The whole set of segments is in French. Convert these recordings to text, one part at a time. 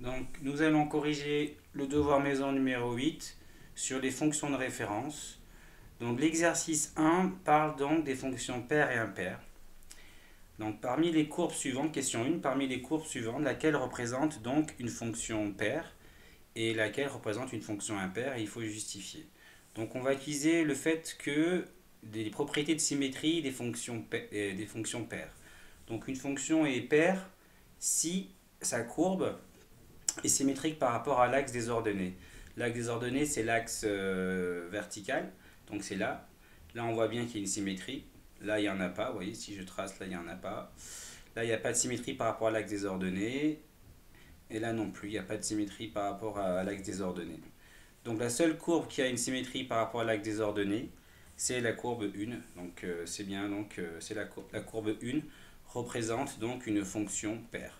Donc, nous allons corriger le devoir maison numéro 8 sur les fonctions de référence. Donc, l'exercice 1 parle donc des fonctions paires et impaires. Donc, parmi les courbes suivantes, question 1, parmi les courbes suivantes, laquelle représente donc une fonction paire et laquelle représente une fonction impaire, et il faut justifier. Donc, on va utiliser le fait que des propriétés de symétrie des fonctions paires. Donc, une fonction est paire si sa courbe est symétrique par rapport à l'axe des ordonnées. L'axe des ordonnées, c'est l'axe vertical, donc c'est là. Là, on voit bien qu'il y a une symétrie. Là, il n'y en a pas. Vous voyez, si je trace, là, il n'y en a pas. Là, il n'y a pas de symétrie par rapport à l'axe des ordonnées. Et là non plus, il n'y a pas de symétrie par rapport à l'axe des ordonnées. Donc la seule courbe qui a une symétrie par rapport à l'axe des ordonnées, c'est la courbe 1. Donc c'est bien, donc c'est la courbe 1 représente donc une fonction paire.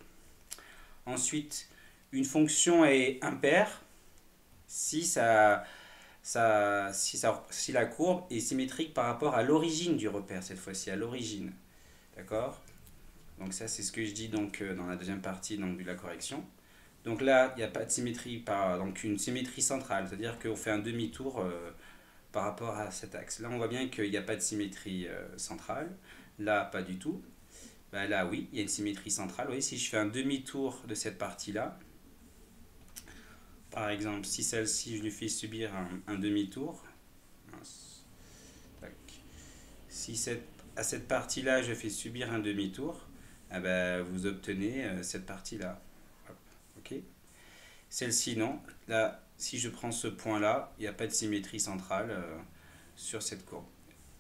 Ensuite, une fonction est impaire si, si la courbe est symétrique par rapport à l'origine du repère, cette fois-ci, à l'origine. D'accord? Donc ça, c'est ce que je dis donc, dans la deuxième partie donc, de la correction. Donc là, il n'y a pas de symétrie, donc une symétrie centrale, c'est-à-dire qu'on fait un demi-tour par rapport à cet axe. Là, on voit bien qu'il n'y a pas de symétrie centrale. Là, pas du tout. Ben là, oui, il y a une symétrie centrale. Vous voyez, si je fais un demi-tour de cette partie-là, par exemple, si celle-ci, je lui fais subir un demi-tour, si à cette partie-là, je fais subir un demi-tour, eh ben, vous obtenez cette partie-là. Ok. Celle-ci, non. Là, si je prends ce point-là, il n'y a pas de symétrie centrale sur cette courbe.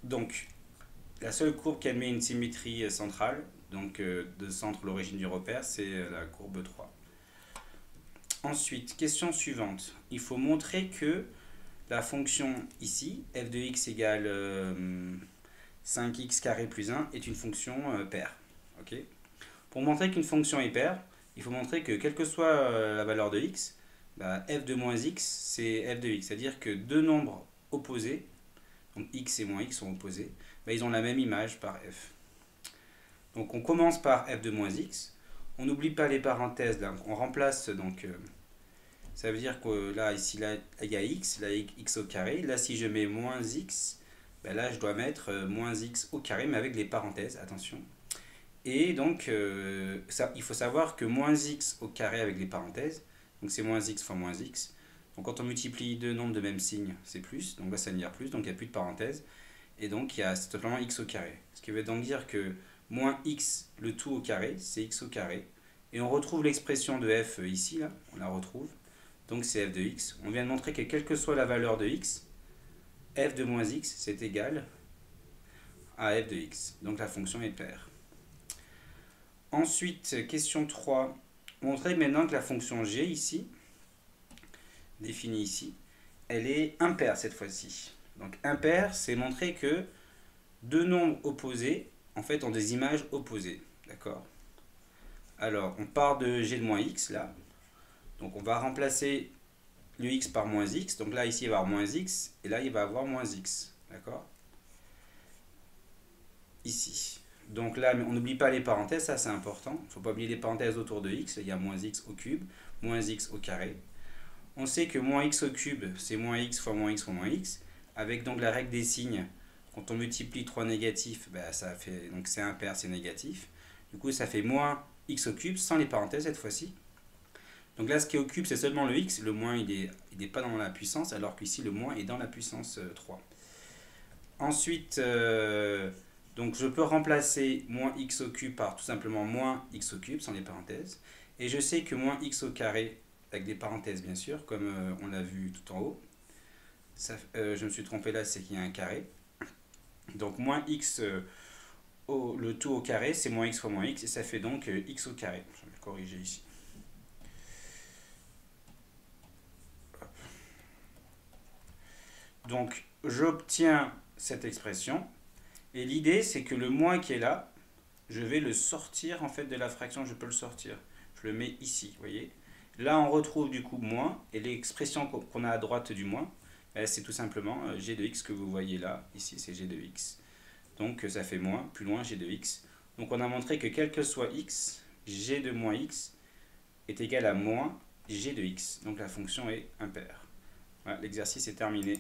Donc, la seule courbe qui admet une symétrie centrale, donc de centre l'origine du repère, c'est la courbe 3. Ensuite, question suivante. Il faut montrer que la fonction ici, f de x égale 5x carré plus 1, est une fonction paire. Okay. Pour montrer qu'une fonction est paire, il faut montrer que quelle que soit la valeur de x, bah, f de moins x, c'est f de x. C'est-à-dire que deux nombres opposés, donc x et moins x sont opposés, bah, ils ont la même image par f. Donc on commence par f de moins x. On n'oublie pas les parenthèses, là, on remplace donc... ça veut dire que là, ici, là, il y a x, là, x au carré. Là, si je mets moins x, ben là, je dois mettre moins x au carré, mais avec les parenthèses, attention. Et donc, il faut savoir que moins x au carré avec les parenthèses, donc c'est moins x fois moins x. Donc quand on multiplie deux nombres de même signe, c'est plus, donc là ça veut dire plus, donc il n'y a plus de parenthèses. Et donc il y a simplement x au carré. Ce qui veut donc dire que moins x, le tout au carré, c'est x au carré. Et on retrouve l'expression de f ici, là, on la retrouve. Donc c'est f de x. On vient de montrer que quelle que soit la valeur de x, f de moins x, c'est égal à f de x. Donc la fonction est paire. Ensuite, question 3. Montrer maintenant que la fonction g ici, définie ici, elle est impaire cette fois-ci. Donc impaire, c'est montrer que deux nombres opposés, en fait, ont des images opposées. D'accord? Alors, on part de g de moins x, là. Donc on va remplacer le x par moins x. Donc là, ici, il va avoir moins x, et là, il va avoir moins x. D'accord? Ici. Donc là, on n'oublie pas les parenthèses, ça c'est important. Il ne faut pas oublier les parenthèses autour de x. Il y a moins x au cube, moins x au carré. On sait que moins x au cube, c'est moins x fois moins x fois moins x. Avec donc la règle des signes, quand on multiplie 3 négatifs, ben, ça fait, donc c'est impair, c'est négatif. Du coup, ça fait moins x au cube, sans les parenthèses cette fois-ci. Donc là, ce qui est au cube, c'est seulement le x. Le moins, il n'est pas dans la puissance, alors qu'ici, le moins est dans la puissance 3. Ensuite, donc je peux remplacer moins x au cube par tout simplement moins x au cube, sans les parenthèses. Et je sais que moins x au carré, avec des parenthèses bien sûr, comme on l'a vu tout en haut. Ça, je me suis trompé là, c'est qu'il y a un carré. Donc moins x, le tout au carré, c'est moins x fois moins x, et ça fait donc x au carré. Je vais le corriger ici. Donc j'obtiens cette expression, et l'idée c'est que le moins qui est là, je vais le sortir en fait de la fraction, je peux le sortir. Je le mets ici, vous voyez. Là on retrouve du coup moins, et l'expression qu'on a à droite du moins, c'est tout simplement g de x que vous voyez là, ici c'est g de x. Donc ça fait moins, plus loin g de x. Donc on a montré que quel que soit x, g de moins x est égal à moins g de x. Donc la fonction est impaire. Voilà, l'exercice est terminé.